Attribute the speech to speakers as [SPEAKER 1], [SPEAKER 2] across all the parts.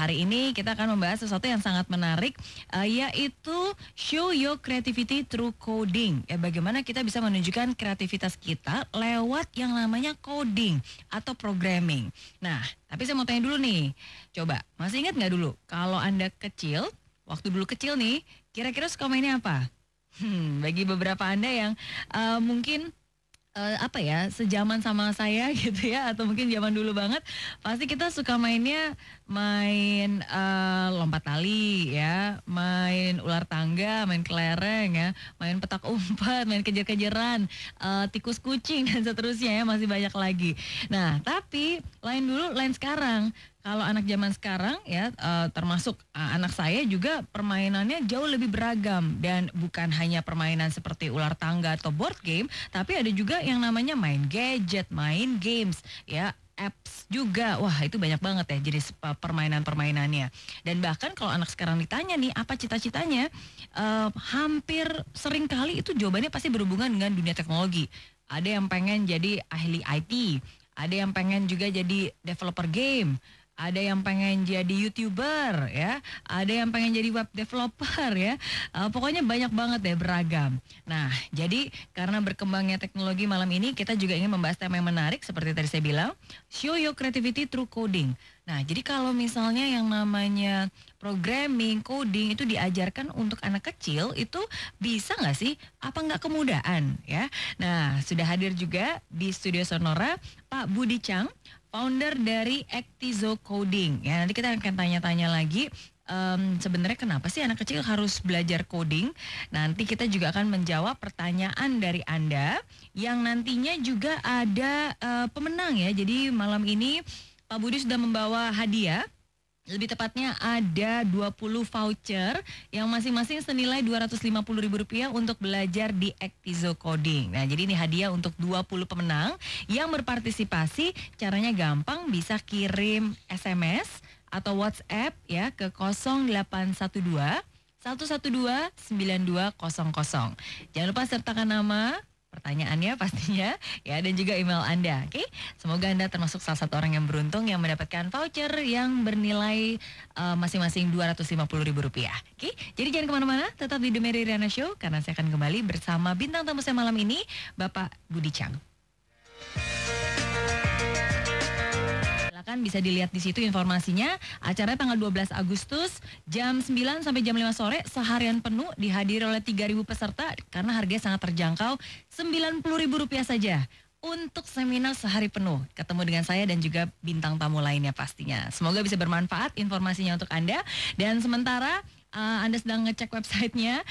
[SPEAKER 1] Hari ini kita akan membahas sesuatu yang sangat menarik, yaitu show your creativity through coding. Bagaimana kita bisa menunjukkan kreativitas kita lewat yang namanya coding atau programming. Nah, tapi saya mau tanya dulu nih, coba masih ingat nggak dulu kalau Anda kecil, waktu dulu kecil nih, kira-kira suka mainnya apa? Bagi beberapa Anda yang mungkin sejaman sama saya gitu ya, atau mungkin zaman dulu banget, pasti kita suka main lompat tali ya, main ular tangga, main kelereng ya, main petak umpet, main kejar-kejaran, tikus kucing dan seterusnya ya, masih banyak lagi. Nah, tapi lain dulu, lain sekarang. Kalau anak zaman sekarang ya, termasuk anak saya juga, permainannya jauh lebih beragam. Dan bukan hanya permainan seperti ular tangga atau board game, tapi ada juga yang namanya main gadget, main games ya, apps juga. Wah, itu banyak banget ya jenis permainan-permainannya. Dan bahkan kalau anak sekarang ditanya nih apa cita-citanya, hampir sering kali itu jawabannya pasti berhubungan dengan dunia teknologi. Ada yang pengen jadi ahli IT, ada yang pengen juga jadi developer game, ada yang pengen jadi YouTuber ya, ada yang pengen jadi web developer ya. Pokoknya banyak banget deh, beragam. Nah, jadi karena berkembangnya teknologi, malam ini kita juga ingin membahas tema yang menarik seperti tadi saya bilang, show your creativity through coding. Nah, jadi kalau misalnya yang namanya programming, coding itu diajarkan untuk anak kecil, itu bisa nggak sih? Apa nggak kemudahan ya? Nah, sudah hadir juga di studio Sonora Pak Budi Chang, founder dari Actizo Coding. Ya, nanti kita akan tanya-tanya lagi, sebenarnya kenapa sih anak kecil harus belajar coding. Nanti kita juga akan menjawab pertanyaan dari Anda, yang nantinya juga ada pemenang ya. Jadi malam ini Pak Budi sudah membawa hadiah. Lebih tepatnya ada 20 voucher yang masing-masing senilai Rp250.000 untuk belajar di Actizo Coding. Nah, jadi ini hadiah untuk 20 pemenang yang berpartisipasi. Caranya gampang, bisa kirim SMS atau WhatsApp ya ke 0812 112 9200. Jangan lupa sertakan nama, pertanyaannya pastinya ya, dan juga email Anda. Oke, semoga Anda termasuk salah satu orang yang beruntung yang mendapatkan voucher yang bernilai masing-masing Rp250.000. Oke, jadi jangan kemana-mana, tetap di The Mary Riana Show, karena saya akan kembali bersama bintang tamu saya malam ini, Bapak Budi Chang. Silakan, bisa dilihat di situ informasinya. Acara tanggal 12 Agustus jam 9 sampai jam 5 sore, seharian penuh, dihadiri oleh 3.000 peserta karena harganya sangat terjangkau, Rp90.000 saja untuk seminar sehari penuh. Ketemu dengan saya dan juga bintang tamu lainnya pastinya. Semoga bisa bermanfaat informasinya untuk Anda. Dan sementara Anda sedang ngecek websitenya,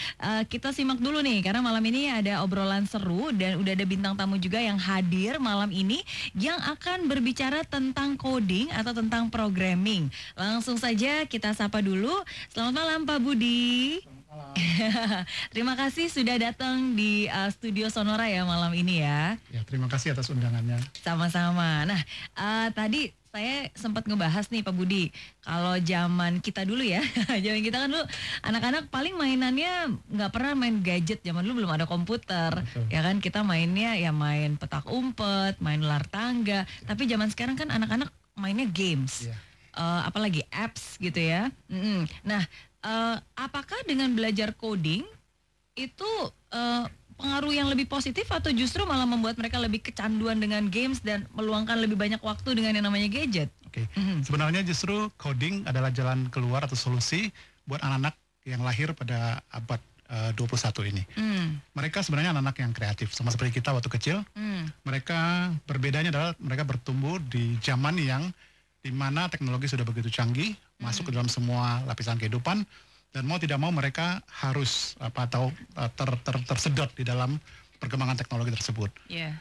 [SPEAKER 1] kita simak dulu nih, karena malam ini ada obrolan seru dan udah ada bintang tamu juga yang hadir malam ini yang akan berbicara tentang coding atau tentang programming. Langsung saja kita sapa dulu. Selamat malam Pak Budi. Terima kasih sudah datang di studio Sonora ya malam ini ya.
[SPEAKER 2] Ya, terima kasih atas undangannya.
[SPEAKER 1] Sama-sama. Nah, tadi saya sempat ngebahas nih Pak Budi, kalau zaman kita dulu ya, zaman kita kan dulu anak-anak paling mainannya nggak pernah main gadget, zaman dulu belum ada komputer. Betul. Ya kan, kita mainnya ya main petak umpet, main ular tangga. Tapi zaman sekarang kan anak-anak mainnya games, apalagi apps gitu ya. Nah, apakah dengan belajar coding itu pengaruh yang lebih positif atau justru malah membuat mereka lebih kecanduan dengan games dan meluangkan lebih banyak waktu dengan yang namanya gadget?
[SPEAKER 2] Oke. Sebenarnya justru coding adalah jalan keluar atau solusi buat anak-anak yang lahir pada abad 21 ini. Mereka sebenarnya anak-anak yang kreatif, sama seperti kita waktu kecil. Mereka berbedanya adalah mereka bertumbuh di zaman yang dimana teknologi sudah begitu canggih, masuk ke dalam semua lapisan kehidupan. Dan mau tidak mau mereka harus tersedot di dalam perkembangan teknologi tersebut.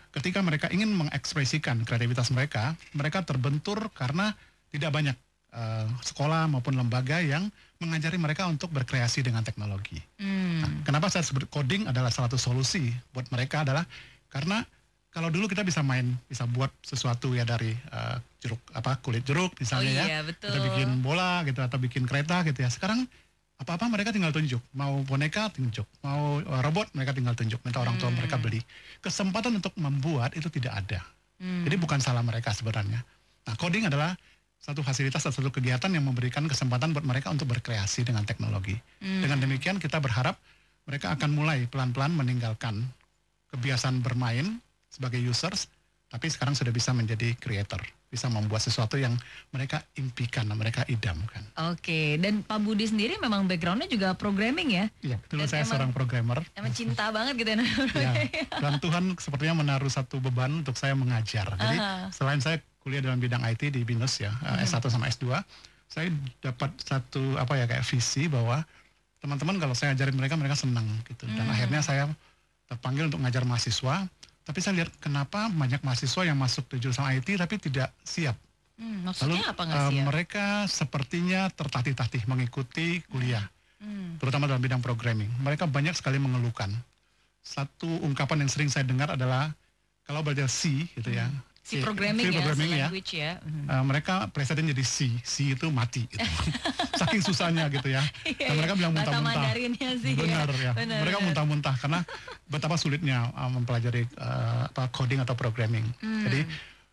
[SPEAKER 2] Ketika mereka ingin mengekspresikan kreativitas mereka, mereka terbentur karena tidak banyak sekolah maupun lembaga yang mengajari mereka untuk berkreasi dengan teknologi. Nah, kenapa saya sebut coding adalah salah satu solusi buat mereka adalah karena kalau dulu kita bisa buat sesuatu ya dari kulit jeruk misalnya,
[SPEAKER 1] betul.
[SPEAKER 2] Kita bikin bola gitu atau bikin kereta gitu ya. Sekarang apa-apa mereka tinggal tunjuk, mau boneka tunjuk, mau robot mereka tinggal tunjuk, minta orang tua mereka beli. Kesempatan untuk membuat itu tidak ada. Jadi bukan salah mereka sebenarnya. Nah, coding adalah satu fasilitas atau satu kegiatan yang memberikan kesempatan buat mereka untuk berkreasi dengan teknologi. Dengan demikian kita berharap mereka akan mulai pelan-pelan meninggalkan kebiasaan bermain sebagai users, tapi sekarang sudah bisa menjadi creator, bisa membuat sesuatu yang mereka impikan, mereka idamkan.
[SPEAKER 1] Oke, dan Pak Budi sendiri memang backgroundnya juga programming ya?
[SPEAKER 2] Iya, betul, saya seorang programmer.
[SPEAKER 1] Emang cinta banget gitu ya?
[SPEAKER 2] Ya, dan Tuhan sepertinya menaruh satu beban untuk saya mengajar. Jadi selain saya kuliah dalam bidang IT di BINUS ya, S1 sama S2, saya dapat satu kayak visi bahwa teman-teman kalau saya ajarin mereka senang gitu. Dan akhirnya saya terpanggil untuk ngajar mahasiswa, tapi saya lihat kenapa banyak mahasiswa yang masuk ke jurusan IT tapi tidak siap.
[SPEAKER 1] Maksudnya
[SPEAKER 2] Lalu,
[SPEAKER 1] apa nggak siap?
[SPEAKER 2] Mereka sepertinya tertatih-tatih mengikuti kuliah, terutama dalam bidang programming. Mereka banyak sekali mengeluhkan. Satu ungkapan yang sering saya dengar adalah kalau belajar C gitu ya,
[SPEAKER 1] Si programming ya, language ya.
[SPEAKER 2] Mereka presiden jadi C itu mati gitu. Saking susahnya gitu ya. Dan mereka bilang muntah-muntah. Benar ya. Mereka muntah-muntah karena betapa sulitnya mempelajari coding atau programming. Jadi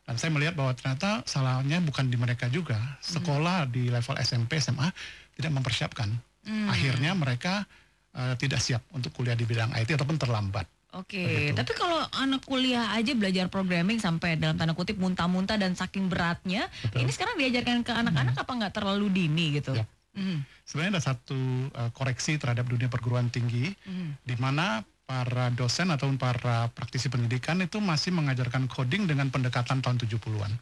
[SPEAKER 2] dan saya melihat bahwa ternyata salahnya bukan di mereka juga. Sekolah di level SMP, SMA tidak mempersiapkan. Akhirnya mereka tidak siap untuk kuliah di bidang IT ataupun terlambat.
[SPEAKER 1] Oke, tapi kalau anak kuliah aja belajar programming sampai dalam tanda kutip muntah-muntah dan saking beratnya, ini sekarang diajarkan ke anak-anak apa nggak terlalu dini gitu?
[SPEAKER 2] Ya. Sebenarnya ada satu koreksi terhadap dunia perguruan tinggi, di mana para dosen ataupun para praktisi pendidikan itu masih mengajarkan coding dengan pendekatan tahun 70-an.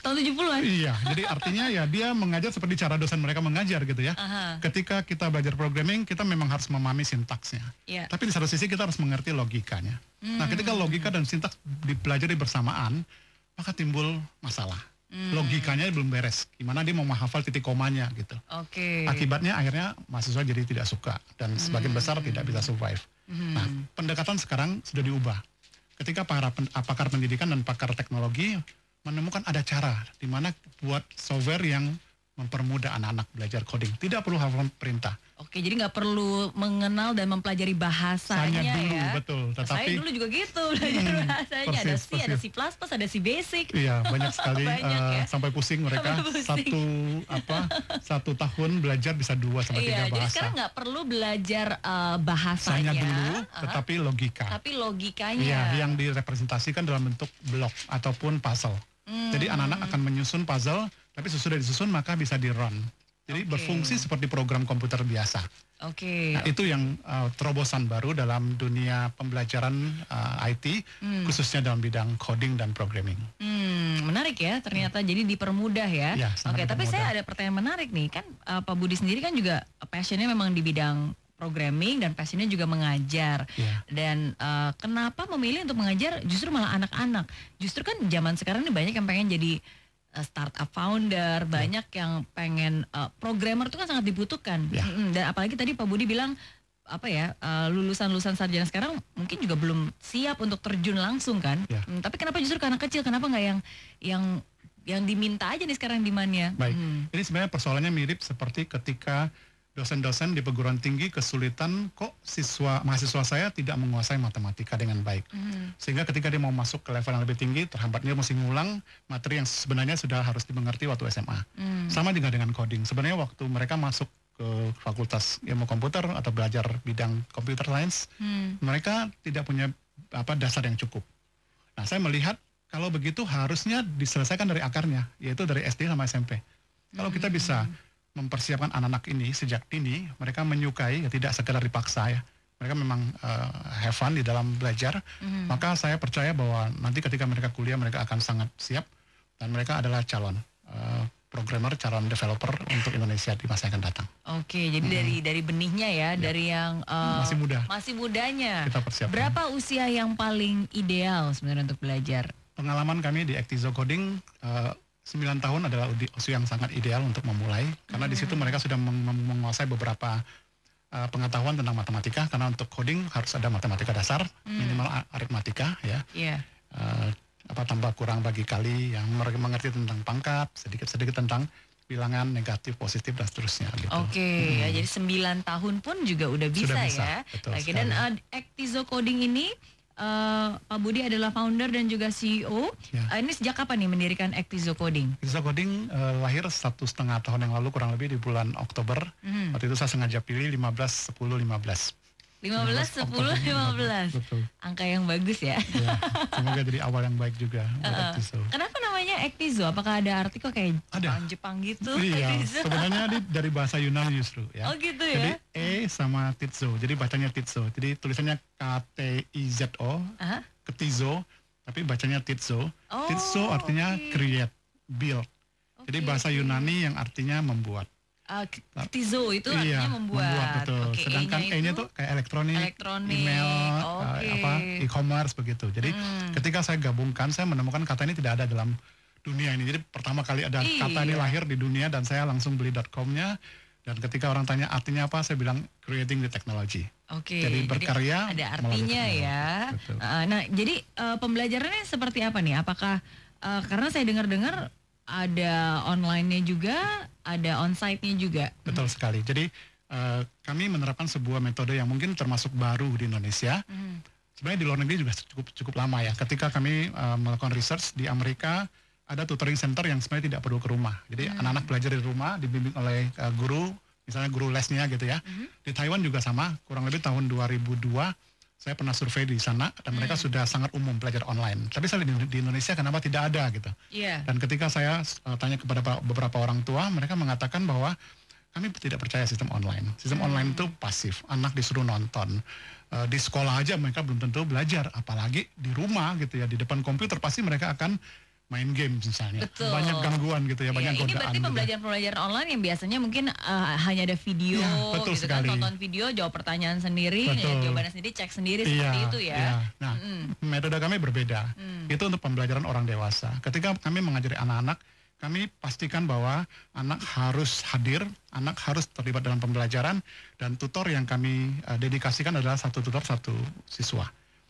[SPEAKER 1] Tahun 70-an?
[SPEAKER 2] Iya, jadi artinya ya dia mengajar seperti cara dosen mereka mengajar gitu ya. Ketika kita belajar programming, kita memang harus memahami sintaksnya. Tapi di satu sisi kita harus mengerti logikanya. Nah, ketika logika dan sintaks dipelajari bersamaan, maka timbul masalah. Logikanya belum beres. Gimana dia mau menghafal titik komanya gitu. Akibatnya akhirnya mahasiswa jadi tidak suka dan sebagian besar tidak bisa survive. Nah, pendekatan sekarang sudah diubah. Ketika para pakar pendidikan dan pakar teknologi menemukan ada cara di mana buat software yang mempermudah anak-anak belajar coding. Tidak perlu hafal perintah.
[SPEAKER 1] Oke, jadi nggak perlu mengenal dan mempelajari bahasanya
[SPEAKER 2] dulu,
[SPEAKER 1] ya.
[SPEAKER 2] Betul. Tetapi,
[SPEAKER 1] saya dulu juga gitu belajar bahasanya. Ada C, ada C++, ada C basic.
[SPEAKER 2] Iya, banyak sekali.
[SPEAKER 1] Ya.
[SPEAKER 2] Sampai pusing mereka. Satu tahun belajar bisa 2 sampai 3 bahasa.
[SPEAKER 1] Jadi sekarang nggak perlu belajar bahasanya.
[SPEAKER 2] Dulu, tetapi logika.
[SPEAKER 1] Tapi logikanya.
[SPEAKER 2] Iya, yang direpresentasikan dalam bentuk blok ataupun puzzle. Jadi anak-anak akan menyusun puzzle, tapi sesudah disusun maka bisa di-run. Jadi berfungsi seperti program komputer biasa. Nah, itu yang terobosan baru dalam dunia pembelajaran IT, khususnya dalam bidang coding dan programming.
[SPEAKER 1] Menarik ya, ternyata jadi dipermudah ya. Oke, tapi saya ada pertanyaan menarik nih, kan Pak Budi sendiri kan juga passionnya memang di bidang programming dan passionnya juga mengajar. Dan kenapa memilih untuk mengajar justru malah anak-anak? Justru kan zaman sekarang ini banyak yang pengen jadi startup founder, banyak yang pengen programmer itu kan sangat dibutuhkan. Dan apalagi tadi Pak Budi bilang lulusan-lulusan sarjana sekarang mungkin juga belum siap untuk terjun langsung kan. Tapi kenapa justru ke anak kecil? Kenapa nggak yang diminta aja nih sekarang demand-nya?
[SPEAKER 2] Baik, ini sebenarnya persoalannya mirip seperti ketika dosen-dosen di perguruan tinggi kesulitan kok mahasiswa saya tidak menguasai matematika dengan baik. Sehingga ketika dia mau masuk ke level yang lebih tinggi, terhambat dia mesti ngulang materi yang sebenarnya sudah harus dimengerti waktu SMA. Sama juga dengan coding. Sebenarnya waktu mereka masuk ke fakultas ilmu komputer atau belajar bidang computer science, mereka tidak punya dasar yang cukup. Nah, saya melihat kalau begitu harusnya diselesaikan dari akarnya, yaitu dari SD sama SMP. Kalau kita bisa mempersiapkan anak-anak ini sejak dini, mereka menyukai, tidak sekedar dipaksa ya. Mereka memang have fun di dalam belajar, maka saya percaya bahwa nanti ketika mereka kuliah, mereka akan sangat siap, dan mereka adalah calon programmer, calon developer untuk Indonesia di masa yang akan datang.
[SPEAKER 1] Oke, jadi dari benihnya ya, dari yang masih mudanya.
[SPEAKER 2] Kita persiapkan.
[SPEAKER 1] Berapa usia yang paling ideal sebenarnya untuk belajar?
[SPEAKER 2] Pengalaman kami di Actizo Coding, 9 tahun adalah usia yang sangat ideal untuk memulai, karena di situ mereka sudah menguasai beberapa pengetahuan tentang matematika, karena untuk coding harus ada matematika dasar, minimal aritmatika ya. Tambah kurang bagi kali, yang mereka mengerti tentang pangkat, sedikit-sedikit tentang bilangan negatif, positif dan seterusnya gitu.
[SPEAKER 1] Ya, jadi 9 tahun pun juga udah bisa ya.
[SPEAKER 2] Betul
[SPEAKER 1] dan Actizo Coding ini Pak Budi adalah founder dan juga CEO.
[SPEAKER 2] Ya.
[SPEAKER 1] Ini sejak kapan nih mendirikan Actizo Coding?
[SPEAKER 2] Actizo Coding lahir 1,5 tahun yang lalu, kurang lebih di bulan Oktober. Waktu itu saya sengaja pilih 15, 10, 15.
[SPEAKER 1] 15, 10, 15.
[SPEAKER 2] Betul.
[SPEAKER 1] Angka yang bagus ya.
[SPEAKER 2] Ya, semoga jadi awal yang baik juga buat Actizo.
[SPEAKER 1] Kenapa namanya Actizo? Apakah ada arti kok kayak
[SPEAKER 2] Ada.
[SPEAKER 1] Jepang gitu?
[SPEAKER 2] Iya,
[SPEAKER 1] Actizo?
[SPEAKER 2] sebenarnya dari bahasa Yunani justru ya.
[SPEAKER 1] Oh gitu
[SPEAKER 2] Jadi
[SPEAKER 1] ya?
[SPEAKER 2] sama Tizo, jadi bacanya Tizo. Jadi tulisannya K-T-I-Z-O,
[SPEAKER 1] Aha.
[SPEAKER 2] Ketizo, tapi bacanya Tizo.
[SPEAKER 1] Oh,
[SPEAKER 2] Tizo artinya
[SPEAKER 1] oke.
[SPEAKER 2] create, build. Jadi
[SPEAKER 1] Oke,
[SPEAKER 2] bahasa
[SPEAKER 1] oke.
[SPEAKER 2] Yunani yang artinya membuat.
[SPEAKER 1] Actizo itu
[SPEAKER 2] Iya,
[SPEAKER 1] artinya membuat.
[SPEAKER 2] betul.
[SPEAKER 1] Oke,
[SPEAKER 2] Sedangkan
[SPEAKER 1] E-nya
[SPEAKER 2] E-nya
[SPEAKER 1] itu
[SPEAKER 2] tuh kayak elektronik, email,
[SPEAKER 1] Oke.
[SPEAKER 2] e-commerce begitu. Jadi ketika saya gabungkan, saya menemukan kata ini tidak ada dalam dunia ini. Jadi pertama kali ada kata ini
[SPEAKER 1] Iya.
[SPEAKER 2] lahir di dunia dan saya langsung beli .com-nya. Dan ketika orang tanya artinya apa, saya bilang creating the technology.
[SPEAKER 1] Oke.
[SPEAKER 2] Jadi berkarya
[SPEAKER 1] ada
[SPEAKER 2] melalui
[SPEAKER 1] artinya
[SPEAKER 2] teknologi.
[SPEAKER 1] ya.
[SPEAKER 2] Betul.
[SPEAKER 1] Nah, jadi pembelajarannya seperti apa nih? Apakah karena saya dengar-dengar ada online-nya juga, ada on-site-nya juga.
[SPEAKER 2] Betul sekali. Jadi kami menerapkan sebuah metode yang mungkin termasuk baru di Indonesia. Sebenarnya di luar negeri juga cukup lama ya. Ketika kami melakukan research di Amerika, ada tutoring center yang sebenarnya tidak perlu ke rumah. Jadi anak-anak belajar di rumah, dibimbing oleh guru, misalnya guru lesnya gitu ya. Di Taiwan juga sama, kurang lebih tahun 2002 saya pernah survei di sana dan mereka sudah sangat umum belajar online. Tapi saya di Indonesia kenapa tidak ada gitu.
[SPEAKER 1] Iya.
[SPEAKER 2] Dan ketika saya tanya kepada beberapa orang tua, mereka mengatakan bahwa kami tidak percaya sistem online. Sistem online itu pasif, anak disuruh nonton. Di sekolah aja mereka belum tentu belajar, apalagi di rumah gitu ya, di depan komputer pasti mereka akan main game misalnya.
[SPEAKER 1] Betul.
[SPEAKER 2] Banyak gangguan gitu ya, banyak
[SPEAKER 1] Ini
[SPEAKER 2] godaan.
[SPEAKER 1] berarti
[SPEAKER 2] gitu.
[SPEAKER 1] pembelajaran online yang biasanya mungkin hanya ada video
[SPEAKER 2] Ya, betul
[SPEAKER 1] gitu
[SPEAKER 2] sekali.
[SPEAKER 1] kan, tonton video, jawab pertanyaan sendiri,
[SPEAKER 2] Betul.
[SPEAKER 1] jawabannya sendiri, cek sendiri seperti itu ya.
[SPEAKER 2] Iya. Nah, metode kami berbeda. Itu untuk pembelajaran orang dewasa. Ketika kami mengajari anak-anak, kami pastikan bahwa anak harus hadir, anak harus terlibat dalam pembelajaran, dan tutor yang kami dedikasikan adalah satu tutor satu siswa.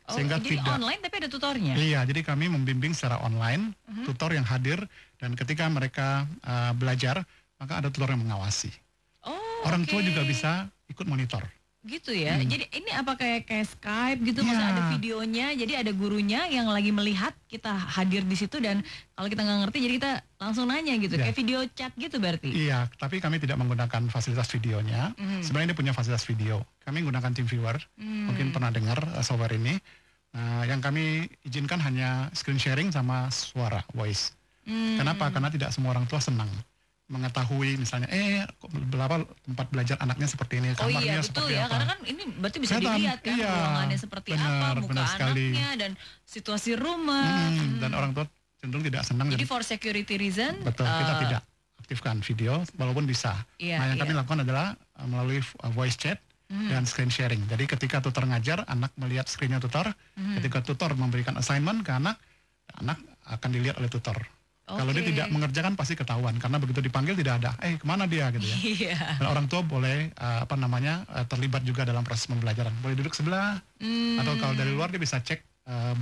[SPEAKER 2] Sehingga
[SPEAKER 1] jadi
[SPEAKER 2] tidak
[SPEAKER 1] online tapi ada tutornya.
[SPEAKER 2] Iya, jadi kami membimbing secara online, tutor yang hadir, dan ketika mereka belajar, maka ada tutor yang mengawasi.
[SPEAKER 1] Oh,
[SPEAKER 2] Orang tua
[SPEAKER 1] oke.
[SPEAKER 2] juga bisa ikut monitor.
[SPEAKER 1] Gitu ya. Jadi ini apa kayak Skype gitu, maksudnya
[SPEAKER 2] Iya.
[SPEAKER 1] ada videonya, jadi ada gurunya yang lagi melihat kita hadir di situ, dan kalau kita nggak ngerti jadi kita langsung nanya gitu,
[SPEAKER 2] Iya.
[SPEAKER 1] kayak video chat gitu berarti.
[SPEAKER 2] Iya, tapi kami tidak menggunakan fasilitas videonya. Sebenarnya dia punya fasilitas video. Kami menggunakan TeamViewer. Mungkin pernah dengar software ini. Yang kami izinkan hanya screen sharing sama suara, voice. Kenapa? Karena tidak semua orang tua senang mengetahui misalnya kok berapa tempat belajar anaknya seperti ini,
[SPEAKER 1] Oh
[SPEAKER 2] kamarnya
[SPEAKER 1] iya betul
[SPEAKER 2] seperti
[SPEAKER 1] ya,
[SPEAKER 2] apa.
[SPEAKER 1] karena kan ini berarti bisa
[SPEAKER 2] Kelihatan,
[SPEAKER 1] dilihat kan
[SPEAKER 2] iya,
[SPEAKER 1] ruangannya seperti apa,
[SPEAKER 2] benar,
[SPEAKER 1] muka
[SPEAKER 2] benar sekali.
[SPEAKER 1] anaknya dan situasi rumah.
[SPEAKER 2] Dan orang tua cenderung tidak senang.
[SPEAKER 1] Jadi
[SPEAKER 2] dan-
[SPEAKER 1] for security reason,
[SPEAKER 2] betul, kita tidak aktifkan video walaupun bisa.
[SPEAKER 1] Iya,
[SPEAKER 2] Nah, yang kami
[SPEAKER 1] iya.
[SPEAKER 2] lakukan adalah melalui voice chat dan screen sharing. Jadi ketika tutor ngajar, anak melihat screennya tutor. Ketika tutor memberikan assignment ke anak, anak akan dilihat oleh tutor. Kalau dia
[SPEAKER 1] Oke.
[SPEAKER 2] tidak mengerjakan pasti ketahuan karena begitu dipanggil tidak ada. Kemana dia gitu ya.
[SPEAKER 1] Iya.
[SPEAKER 2] Dan orang tua boleh terlibat juga dalam proses pembelajaran. Boleh duduk sebelah atau kalau dari luar dia bisa cek,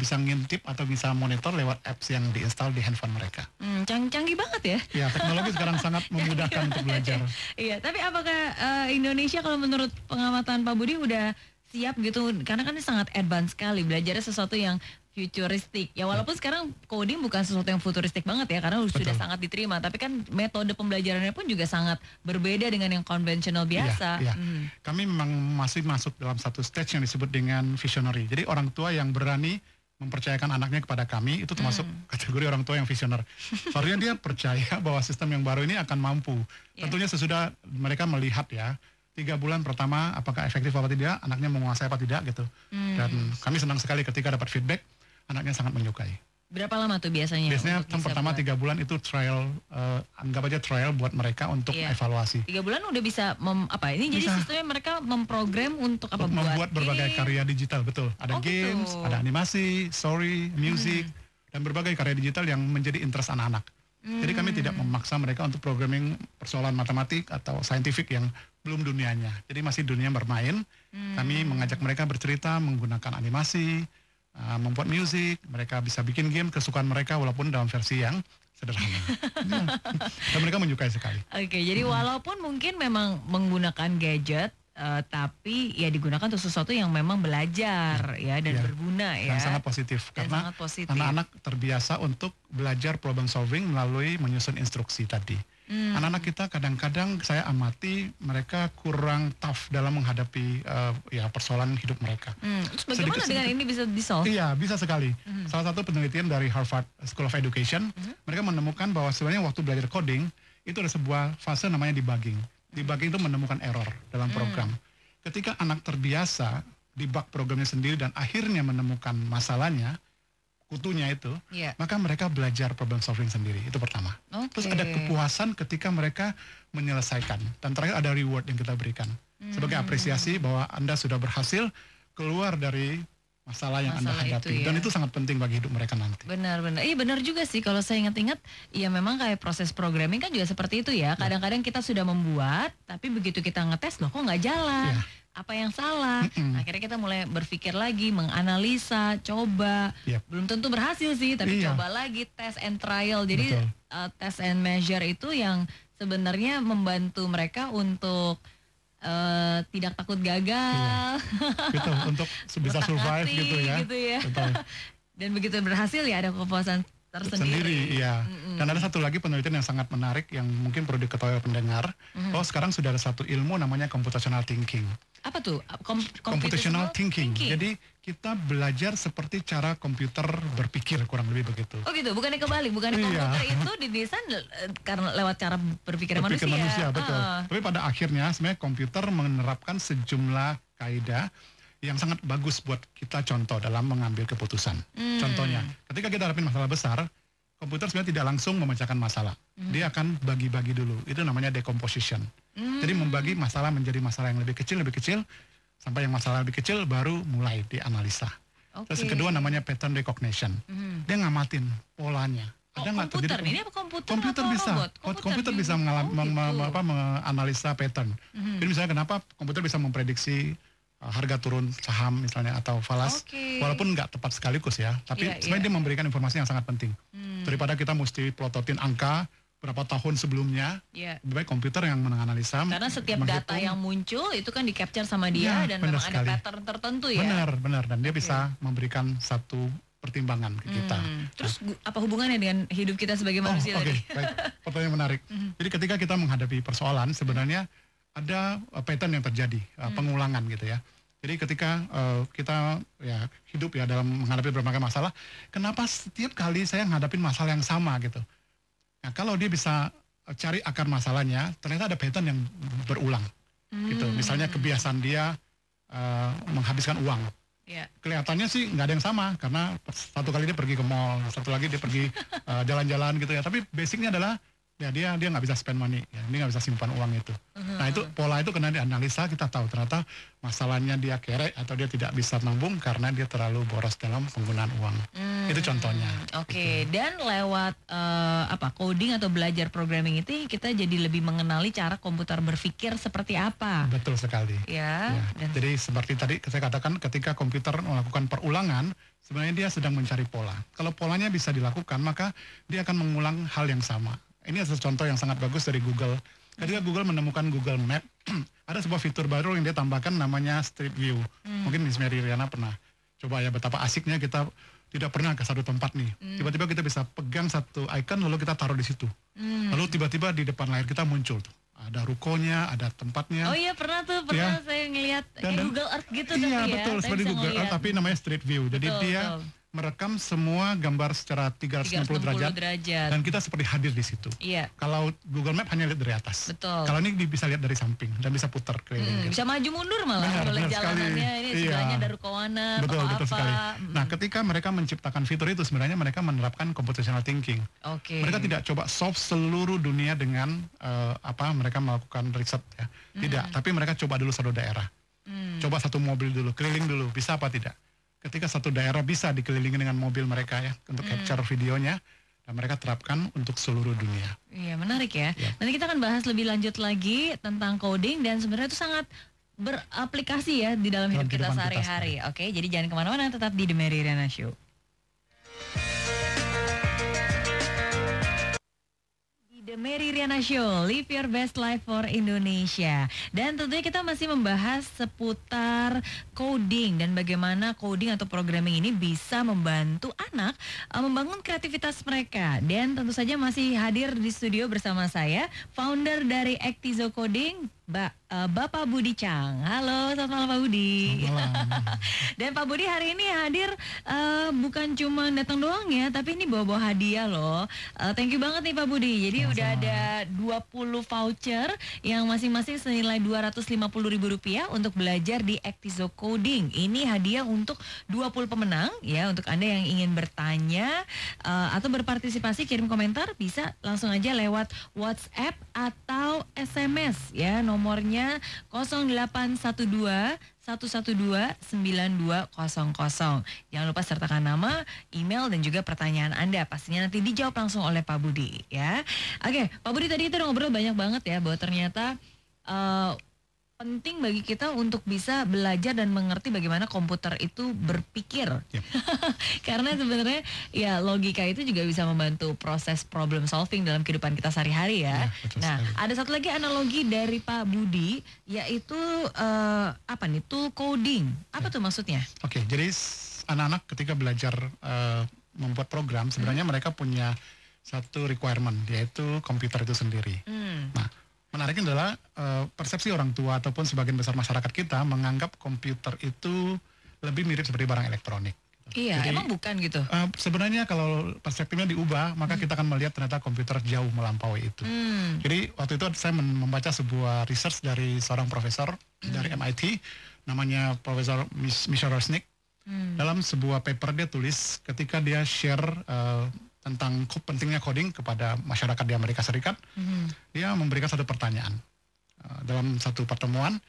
[SPEAKER 2] bisa ngintip atau bisa monitor lewat apps yang diinstal di handphone mereka.
[SPEAKER 1] Canggih banget ya.
[SPEAKER 2] Ya, teknologi sekarang sangat memudahkan untuk belajar.
[SPEAKER 1] Iya, tapi apakah Indonesia kalau menurut pengamatan Pak Budi udah siap gitu? Karena kan ini sangat advance sekali, belajarnya sesuatu yang futuristik. Ya walaupun sekarang coding bukan sesuatu yang futuristik banget ya, karena sudah sangat diterima. Tapi kan metode pembelajarannya pun juga sangat berbeda dengan yang konvensional biasa.
[SPEAKER 2] Iya, iya. Kami memang masih masuk dalam satu stage yang disebut dengan visionary. Jadi orang tua yang berani mempercayakan anaknya kepada kami itu termasuk kategori orang tua yang visioner. Soalnya dia percaya bahwa sistem yang baru ini akan mampu. Tentunya sesudah mereka melihat ya 3 bulan pertama apakah efektif apa tidak, anaknya menguasai apa tidak gitu. Dan kami senang sekali ketika dapat feedback, anaknya sangat menyukai.
[SPEAKER 1] Berapa lama tuh biasanya?
[SPEAKER 2] Biasanya
[SPEAKER 1] untuk bisa
[SPEAKER 2] pertama
[SPEAKER 1] buat?
[SPEAKER 2] 3 bulan itu trial, anggap aja trial buat mereka untuk evaluasi.
[SPEAKER 1] 3 bulan udah bisa ini jadi
[SPEAKER 2] Bisa.
[SPEAKER 1] sistemnya mereka memprogram untuk apa?
[SPEAKER 2] Untuk membuat berbagai
[SPEAKER 1] game.
[SPEAKER 2] karya digital, betul. Ada
[SPEAKER 1] Oh,
[SPEAKER 2] games,
[SPEAKER 1] gitu.
[SPEAKER 2] ada animasi, story, music, dan berbagai karya digital yang menjadi interest anak-anak. Jadi kami tidak memaksa mereka untuk programming persoalan matematik atau saintifik yang belum dunianya. Jadi masih dunia bermain. Kami mengajak mereka bercerita menggunakan animasi, membuat musik. Mereka bisa bikin game kesukaan mereka walaupun dalam versi yang sederhana. Dan mereka menyukai sekali.
[SPEAKER 1] Oke, jadi walaupun mungkin memang menggunakan gadget tapi ya digunakan untuk sesuatu yang memang belajar ya dan berguna ya.
[SPEAKER 2] Dan sangat positif karena anak-anak terbiasa untuk belajar problem solving melalui menyusun instruksi tadi. Anak-anak kita kadang-kadang saya amati mereka kurang tough dalam menghadapi persoalan hidup mereka.
[SPEAKER 1] Terus bagaimana dengan ini bisa di-solve?
[SPEAKER 2] Iya, bisa sekali. Salah satu penelitian dari Harvard School of Education, mereka menemukan bahwa sebenarnya waktu belajar coding itu ada sebuah fase namanya debugging. Debugging itu menemukan error dalam program. Ketika anak terbiasa debug programnya sendiri dan akhirnya menemukan masalahnya, kutunya itu, maka mereka belajar problem solving sendiri. Itu pertama. Terus ada kepuasan ketika mereka menyelesaikan. Dan terakhir ada reward yang kita berikan. Sebagai apresiasi bahwa Anda sudah berhasil keluar dari masalah yang Anda hadapi. Dan itu sangat penting bagi hidup mereka nanti.
[SPEAKER 1] Benar-benar. Iya benar juga sih kalau saya ingat-ingat, ya memang kayak proses programming kan juga seperti itu ya. Kadang-kadang kita sudah membuat, tapi begitu kita ngetes loh kok nggak jalan. Apa yang salah? Akhirnya kita mulai berpikir lagi, menganalisa, coba. Belum tentu berhasil sih, tapi coba lagi, test and trial. Jadi test and measure itu yang sebenarnya membantu mereka untuk tidak takut gagal,
[SPEAKER 2] gitu, untuk bisa survive gitu ya. Betul.
[SPEAKER 1] Dan begitu berhasil ya ada kepuasan tersendiri.
[SPEAKER 2] Iya. Dan ada satu lagi penelitian yang sangat menarik yang mungkin perlu diketahui pendengar. Oh sekarang sudah ada satu ilmu namanya computational thinking.
[SPEAKER 1] Apa tuh?
[SPEAKER 2] Computational thinking. Jadi kita belajar seperti cara komputer berpikir, kurang lebih begitu.
[SPEAKER 1] Oh gitu, bukannya kebalik, bukannya komputer itu didesain karena lewat cara berpikir manusia.
[SPEAKER 2] Betul. Tapi pada akhirnya sebenarnya komputer menerapkan sejumlah kaidah yang sangat bagus buat kita contoh dalam mengambil keputusan. Contohnya, ketika kita hadapin masalah besar, komputer sebenarnya tidak langsung memecahkan masalah. Dia akan bagi-bagi dulu. Itu namanya decomposition. Jadi membagi masalah menjadi masalah yang lebih kecil, sampai yang masalah lebih kecil baru mulai dianalisa. Terus yang kedua namanya pattern recognition. Dia ngamatin polanya. Ada nggak
[SPEAKER 1] komputer ini apa
[SPEAKER 2] komputer bisa robot? Komputer bisa menganalisa pattern. Jadi misalnya kenapa komputer bisa memprediksi harga turun saham misalnya atau falas, walaupun nggak tepat sekaligus ya, tapi sebenarnya dia memberikan informasi yang sangat penting. Daripada kita mesti plototin angka berapa tahun sebelumnya, lebih baik komputer yang menganalisa.
[SPEAKER 1] Karena setiap data yang muncul itu kan di-capture sama dia dan memang ada pattern tertentu ya.
[SPEAKER 2] Benar, dan dia bisa memberikan satu pertimbangan ke kita.
[SPEAKER 1] Terus apa hubungannya dengan hidup kita sebagai manusia tadi?
[SPEAKER 2] Baik, pertanyaan menarik. Jadi ketika kita menghadapi persoalan, sebenarnya ada pattern yang terjadi, pengulangan gitu ya. Jadi ketika kita hidup ya dalam menghadapi berbagai masalah, kenapa setiap kali saya menghadapi masalah yang sama gitu? Nah, kalau dia bisa cari akar masalahnya, ternyata ada pattern yang berulang, gitu. Misalnya kebiasaan dia menghabiskan uang. Kelihatannya sih nggak ada yang sama, karena satu kali dia pergi ke mall, satu lagi dia pergi jalan-jalan gitu ya. Tapi basicnya adalah dia nggak bisa spend money, dia nggak bisa simpan uang itu. Nah itu pola itu kena dianalisa, kita tahu ternyata masalahnya dia kere atau dia tidak bisa nabung karena dia terlalu boros dalam penggunaan uang. Itu contohnya.
[SPEAKER 1] Gitu. Dan lewat coding atau belajar programming itu kita jadi lebih mengenali cara komputer berpikir seperti apa.
[SPEAKER 2] Betul sekali. Jadi seperti tadi saya katakan, ketika komputer melakukan perulangan, sebenarnya dia sedang mencari pola. Kalau polanya bisa dilakukan, maka dia akan mengulang hal yang sama. Ini adalah contoh yang sangat bagus dari Google. Ketika Google menemukan Google Map, ada sebuah fitur baru yang dia tambahkan namanya Street View. Mungkin Miss Mary Riana pernah coba ya, betapa asiknya kita tidak pernah ke satu tempat nih. Tiba-tiba kita bisa pegang satu icon lalu kita taruh di situ. Lalu tiba-tiba di depan layar kita muncul tuh. Ada rukonya, ada tempatnya.
[SPEAKER 1] Oh iya pernah saya ngelihat Google Earth gitu.
[SPEAKER 2] Iya betul, seperti Google Earth tapi namanya Street View. Jadi dia merekam semua gambar secara 360 derajat dan kita seperti hadir di situ. Kalau Google Map hanya lihat dari atas. Kalau ini bisa lihat dari samping dan bisa putar keliling.
[SPEAKER 1] Bisa maju mundur malah kalau jalanannya ini sebelahnya ada Rukowana
[SPEAKER 2] betul sekali. Nah, ketika mereka menciptakan fitur itu sebenarnya mereka menerapkan computational thinking. Mereka tidak coba solve seluruh dunia dengan mereka melakukan riset ya. Tidak, tapi mereka coba dulu satu daerah. Coba satu mobil dulu, keliling dulu, bisa apa tidak? Ketika satu daerah bisa dikelilingi dengan mobil mereka ya untuk capture videonya, dan mereka terapkan untuk seluruh dunia.
[SPEAKER 1] Iya menarik ya. Nanti kita akan bahas lebih lanjut lagi tentang coding dan sebenarnya itu sangat beraplikasi ya di dalam hidup kita sehari-hari. Oke, jadi jangan kemana-mana, tetap di The Mary Riana Show. The Mary Riana Show, Live Your Best Life for Indonesia. Dan tentunya kita masih membahas seputar coding dan bagaimana coding atau programming ini bisa membantu anak membangun kreativitas mereka. Dan tentu saja masih hadir di studio bersama saya, founder dari Actizo Coding, Bapak Budi Chang. Halo, selamat malam Pak Budi. Dan Pak Budi hari ini hadir bukan cuma datang doang ya, tapi ini bawa-bawa hadiah loh. Thank you banget nih Pak Budi. Jadi udah ada 20 voucher yang masing-masing senilai Rp250.000 untuk belajar di Actizo Coding. Ini hadiah untuk 20 pemenang ya. Untuk Anda yang ingin bertanya atau berpartisipasi, kirim komentar bisa langsung aja lewat WhatsApp atau SMS ya. Nomornya 0812 112-9200. Jangan lupa sertakan nama, email, dan juga pertanyaan Anda. Pastinya nanti dijawab langsung oleh Pak Budi ya. Oke, Pak Budi tadi kita ngobrol banyak banget ya bahwa ternyata penting bagi kita untuk bisa belajar dan mengerti bagaimana komputer itu berpikir. Yep. Karena sebenarnya ya logika itu juga bisa membantu proses problem solving dalam kehidupan kita sehari-hari ya. Nah, ada satu lagi analogi dari Pak Budi, yaitu apa nih, tool coding. Apa tuh maksudnya? Oke,
[SPEAKER 2] jadi anak-anak ketika belajar membuat program, sebenarnya mereka punya satu requirement, yaitu komputer itu sendiri. Nah, menariknya adalah persepsi orang tua ataupun sebagian besar masyarakat kita menganggap komputer itu lebih mirip seperti barang elektronik.
[SPEAKER 1] Iya, jadi, emang bukan gitu?
[SPEAKER 2] Sebenarnya kalau persepsinya diubah, maka kita akan melihat ternyata komputer jauh melampaui itu. Jadi waktu itu saya membaca sebuah research dari seorang profesor dari MIT, namanya Profesor Misha Resnick. Dalam sebuah paper dia tulis ketika dia share tentang pentingnya coding kepada masyarakat di Amerika Serikat, dia memberikan satu pertanyaan. Dalam satu pertemuan,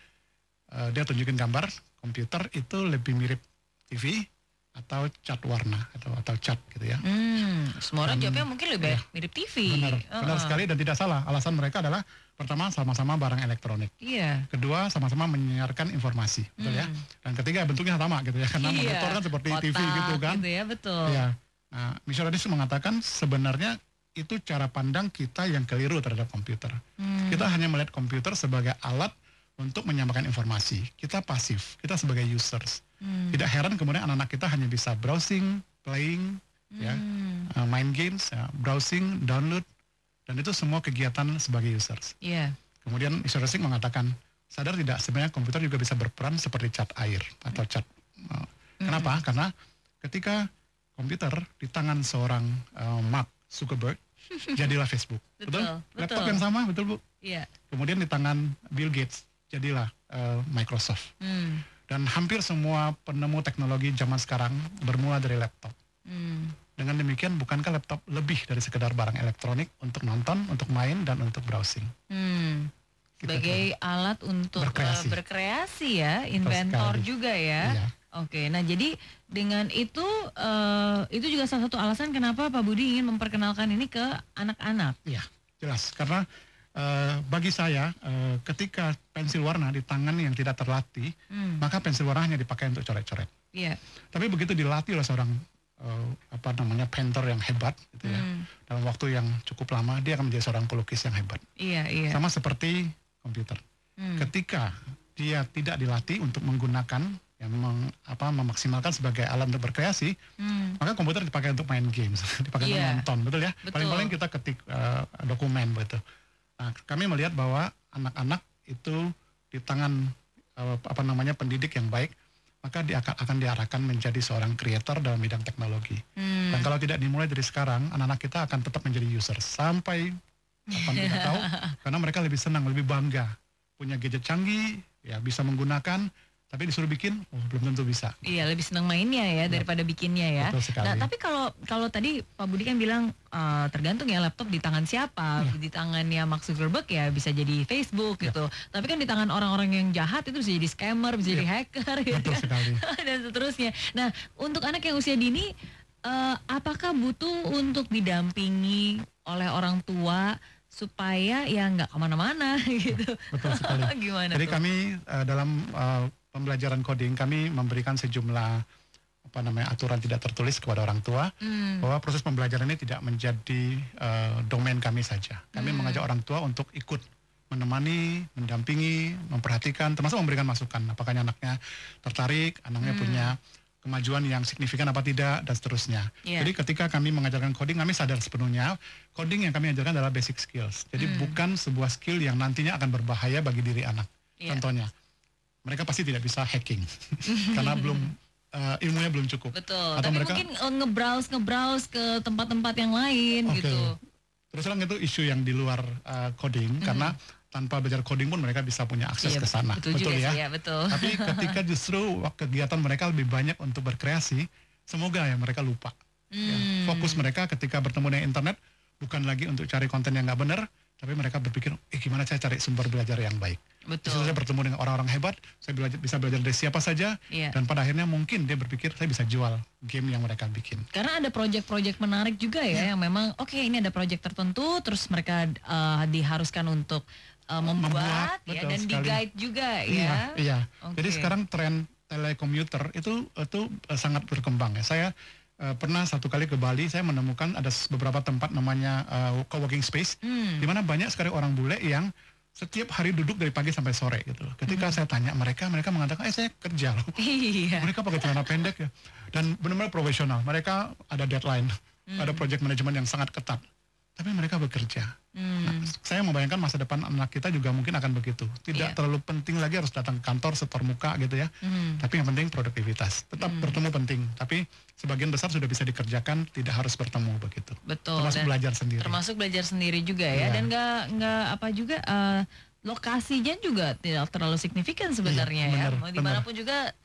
[SPEAKER 2] dia tunjukin gambar komputer itu lebih mirip TV atau cat warna atau cat gitu ya.
[SPEAKER 1] Semua orang jawabnya mungkin lebih mirip TV.
[SPEAKER 2] Benar sekali dan tidak salah. Alasan mereka adalah pertama sama-sama barang elektronik.
[SPEAKER 1] Iya.
[SPEAKER 2] Kedua sama-sama menyiarkan informasi, betul ya. Dan ketiga bentuknya sama gitu ya, karena monitor kan seperti kotak, TV gitu kan.
[SPEAKER 1] Gitu ya, betul.
[SPEAKER 2] Iya. Nah, Michel Redis mengatakan sebenarnya itu cara pandang kita yang keliru terhadap komputer. Kita hanya melihat komputer sebagai alat untuk menyampaikan informasi. Kita pasif, kita sebagai users. Tidak heran kemudian anak-anak kita hanya bisa browsing, playing, ya, main games, ya, browsing, download, dan itu semua kegiatan sebagai users. Kemudian Michel Redis mengatakan, sadar tidak sebenarnya komputer juga bisa berperan seperti cat air atau cat. Kenapa? Karena ketika komputer di tangan seorang Mark Zuckerberg, jadilah Facebook. Betul? Laptop yang sama, betul Bu? Iya. Kemudian di tangan Bill Gates, jadilah Microsoft. Dan hampir semua penemu teknologi zaman sekarang bermula dari laptop. Dengan demikian, bukankah laptop lebih dari sekedar barang elektronik untuk nonton, untuk main, dan untuk browsing? Sebagai alat untuk berkreasi ya, inventor juga ya. Iya. Oke, nah jadi dengan itu juga salah satu alasan kenapa Pak Budi ingin memperkenalkan ini ke anak-anak. Iya, jelas. Karena bagi saya ketika pensil warna di tangan yang tidak terlatih, maka pensil warna hanya dipakai untuk coret-coret. Iya. Tapi begitu dilatih oleh seorang painter yang hebat, gitu ya, dalam waktu yang cukup lama dia akan menjadi seorang pelukis yang hebat. Iya, iya. Sama seperti komputer. Ketika dia tidak dilatih untuk menggunakan yang memaksimalkan sebagai alat untuk berkreasi, maka komputer dipakai untuk main games, dipakai untuk nonton, betul ya? Paling-paling kita ketik dokumen begitu. Nah, kami melihat bahwa anak-anak itu di tangan pendidik yang baik, maka dia akan diarahkan menjadi seorang creator dalam bidang teknologi. Dan kalau tidak dimulai dari sekarang, anak-anak kita akan tetap menjadi user sampai kapan kita tahu, karena mereka lebih senang, lebih bangga punya gadget canggih, ya bisa menggunakan. Tapi disuruh bikin, belum tentu bisa. Iya, lebih senang mainnya ya daripada bikinnya ya. Betul sekali. Nah, tapi kalau tadi Pak Budi kan bilang tergantung ya laptop di tangan siapa. Di tangannya Mark Zuckerberg ya bisa jadi Facebook gitu. Tapi kan di tangan orang-orang yang jahat itu bisa jadi scammer, bisa jadi hacker gitu. Betul sekali. Dan seterusnya. Nah, untuk anak yang usia dini, apakah butuh untuk didampingi oleh orang tua supaya ya nggak kemana-mana gitu? Betul sekali. Gimana? Jadi kami dalam pembelajaran coding kami memberikan sejumlah aturan tidak tertulis kepada orang tua, bahwa proses pembelajaran ini tidak menjadi domain kami saja. Kami mengajak orang tua untuk ikut menemani, mendampingi, memperhatikan, termasuk memberikan masukan. Apakah anaknya tertarik, anaknya punya kemajuan yang signifikan apa tidak, dan seterusnya. Jadi ketika kami mengajarkan coding, kami sadar sepenuhnya coding yang kami ajarkan adalah basic skills. Jadi bukan sebuah skill yang nantinya akan berbahaya bagi diri anak. Contohnya, mereka pasti tidak bisa hacking karena belum ilmunya belum cukup.
[SPEAKER 1] Betul.
[SPEAKER 2] Atau
[SPEAKER 1] tapi
[SPEAKER 2] mereka
[SPEAKER 1] mungkin nge-browse ke tempat-tempat yang lain gitu.
[SPEAKER 2] Terus terang itu isu yang di luar coding, karena tanpa belajar coding pun mereka bisa punya akses ke sana.
[SPEAKER 1] Betul ya? Sih, betul.
[SPEAKER 2] Tapi ketika justru kegiatan mereka lebih banyak untuk berkreasi, semoga ya mereka lupa. Ya, fokus mereka ketika bertemu dengan internet bukan lagi untuk cari konten yang nggak benar, tapi mereka berpikir, gimana saya cari sumber belajar yang baik.
[SPEAKER 1] Betul.
[SPEAKER 2] Saya bertemu dengan orang-orang hebat, saya bisa belajar dari siapa saja, dan pada akhirnya mungkin dia berpikir saya bisa jual game yang mereka bikin.
[SPEAKER 1] Karena ada proyek-proyek menarik juga ya, yang memang ini ada proyek tertentu, terus mereka diharuskan untuk membuat ya, dan di-guide juga ya.
[SPEAKER 2] Iya. Jadi sekarang tren telekomuter itu sangat berkembang ya. Saya pernah satu kali ke Bali, saya menemukan ada beberapa tempat namanya co-working space, di mana banyak sekali orang bule yang setiap hari duduk dari pagi sampai sore gitu. Ketika saya tanya mereka mengatakan, saya kerja loh. Mereka pakai celana pendek ya, dan benar-benar profesional. Mereka ada deadline, ada project management yang sangat ketat, tapi mereka bekerja. Nah, saya membayangkan masa depan anak kita juga mungkin akan begitu. Tidak terlalu penting lagi harus datang ke kantor setor muka gitu ya. Tapi yang penting produktivitas. Tetap bertemu penting, tapi sebagian besar sudah bisa dikerjakan, tidak harus bertemu begitu.
[SPEAKER 1] Betul.
[SPEAKER 2] Termasuk belajar sendiri.
[SPEAKER 1] Termasuk belajar sendiri juga ya. Dan nggak apa juga lokasinya juga tidak terlalu signifikan sebenarnya ya. Mau dimanapun juga